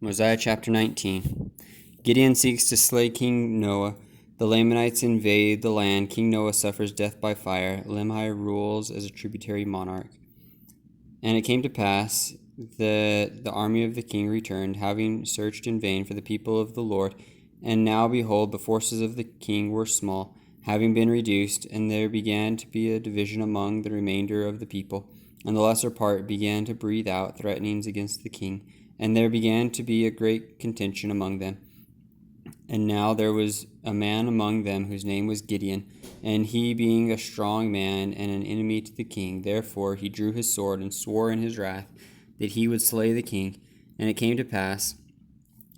Mosiah chapter 19. Gideon seeks to slay King Noah. The Lamanites invade the land. King Noah suffers death by fire. Limhi rules as a tributary monarch. And it came to pass that the army of the king returned, having searched in vain for the people of the Lord. And now, behold, the forces of the king were small, having been reduced, and there began to be a division among the remainder of the people. And the lesser part began to breathe out threatenings against the king, and there began to be a great contention among them. And now there was a man among them whose name was Gideon, and he being a strong man and an enemy to the king, therefore he drew his sword and swore in his wrath that he would slay the king. And it came to pass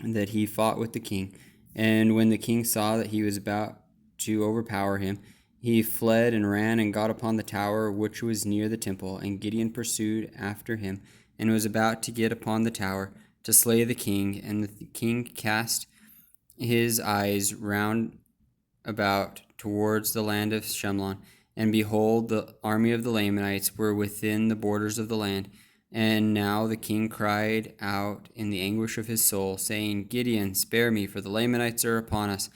that he fought with the king. And when the king saw that he was about to overpower him, he fled and ran and got upon the tower which was near the temple. And Gideon pursued after him, and was about to get upon the tower to slay the king. And the king cast his eyes round about towards the land of Shemlon, and behold, the army of the Lamanites were within the borders of the land. And now the king cried out in the anguish of his soul, saying, Gideon, spare me, for the Lamanites are upon us,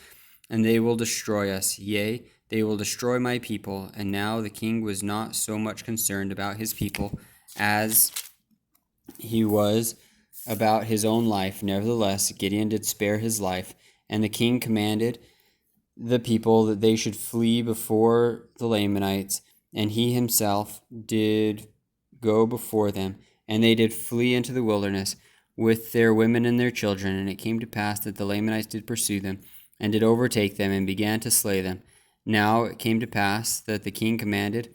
and they will destroy us. Yea, they will destroy my people. And now the king was not so much concerned about his people as he was about his own life. Nevertheless, Gideon did spare his life. And the king commanded the people that they should flee before the Lamanites, and he himself did go before them. And they did flee into the wilderness with their women and their children. And it came to pass that the Lamanites did pursue them, and did overtake them, and began to slay them. Now it came to pass that the king commanded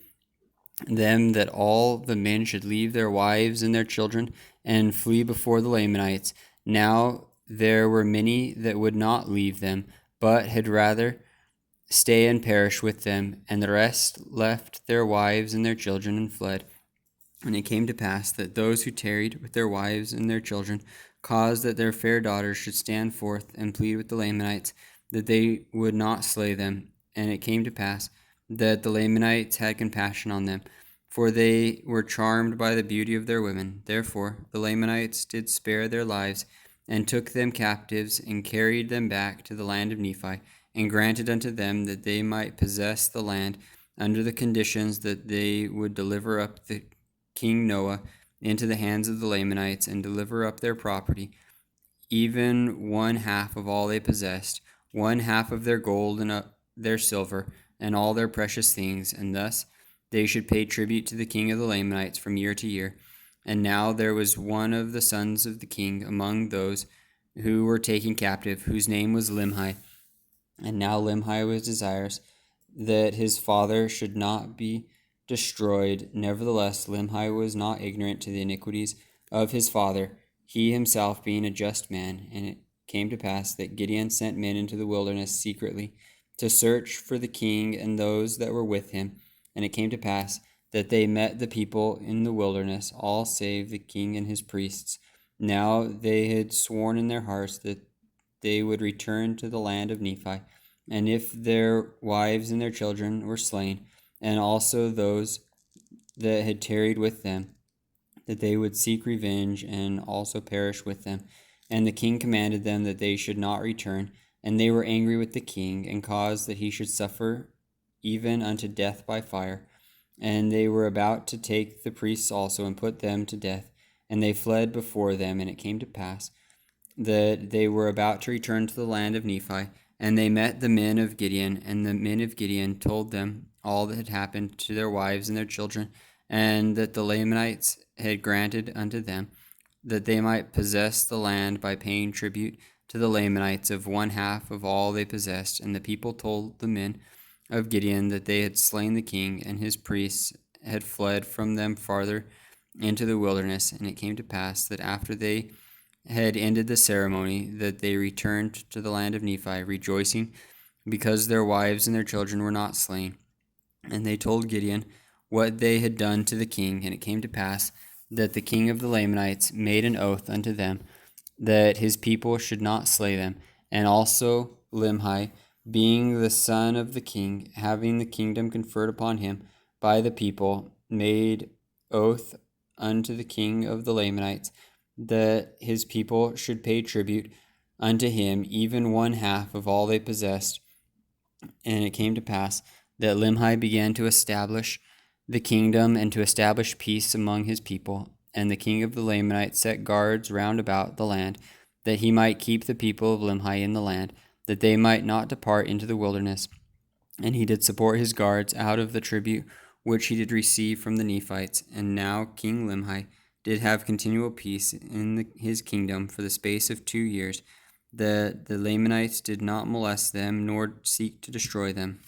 them that all the men should leave their wives and their children, and flee before the Lamanites. Now there were many that would not leave them, but had rather stay and perish with them, and the rest left their wives and their children and fled. And it came to pass that those who tarried with their wives and their children caused that their fair daughters should stand forth and plead with the Lamanites that they would not slay them. And it came to pass that the Lamanites had compassion on them, for they were charmed by the beauty of their women. Therefore the Lamanites did spare their lives, and took them captives, and carried them back to the land of Nephi, and granted unto them that they might possess the land, under the conditions that they would deliver up the King Noah into the hands of the Lamanites, and deliver up their property, even one half of all they possessed, one half of their gold and their silver, and all their precious things, and thus they should pay tribute to the king of the Lamanites from year to year. And now there was one of the sons of the king among those who were taken captive, whose name was Limhi. And now Limhi was desirous that his father should not be destroyed. Nevertheless, Limhi was not ignorant to the iniquities of his father, he himself being a just man. And it came to pass that Gideon sent men into the wilderness secretly to search for the king and those that were with him. And it came to pass that they met the people in the wilderness, all save the king and his priests. Now they had sworn in their hearts that they would return to the land of Nephi, and if their wives and their children were slain, and also those that had tarried with them, that they would seek revenge and also perish with them. And the king commanded them that they should not return, and they were angry with the king, and caused that he should suffer even unto death by fire. And they were about to take the priests also, and put them to death. And they fled before them. And it came to pass that they were about to return to the land of Nephi, and they met the men of Gideon. And the men of Gideon told them all that had happened to their wives and their children, and that the Lamanites had granted unto them that they might possess the land by paying tribute to the Lamanites of one half of all they possessed. And the people told the men of Gideon that they had slain the king, and his priests had fled from them farther into the wilderness. And it came to pass that after they had ended the ceremony, that they returned to the land of Nephi, rejoicing because their wives and their children were not slain. And they told Gideon what they had done to the king. And it came to pass that the king of the Lamanites made an oath unto them that his people should not slay them. And also Limhi, being the son of the king, having the kingdom conferred upon him by the people, made oath unto the king of the Lamanites that his people should pay tribute unto him, even one half of all they possessed. And it came to pass that Limhi began to establish the kingdom and to establish peace among his people. And the king of the Lamanites set guards round about the land, that he might keep the people of Limhi in the land, that they might not depart into the wilderness. And he did support his guards out of the tribute which he did receive from the Nephites. And now King Limhi did have continual peace in his kingdom for the space of 2 years. The Lamanites did not molest them, nor seek to destroy them.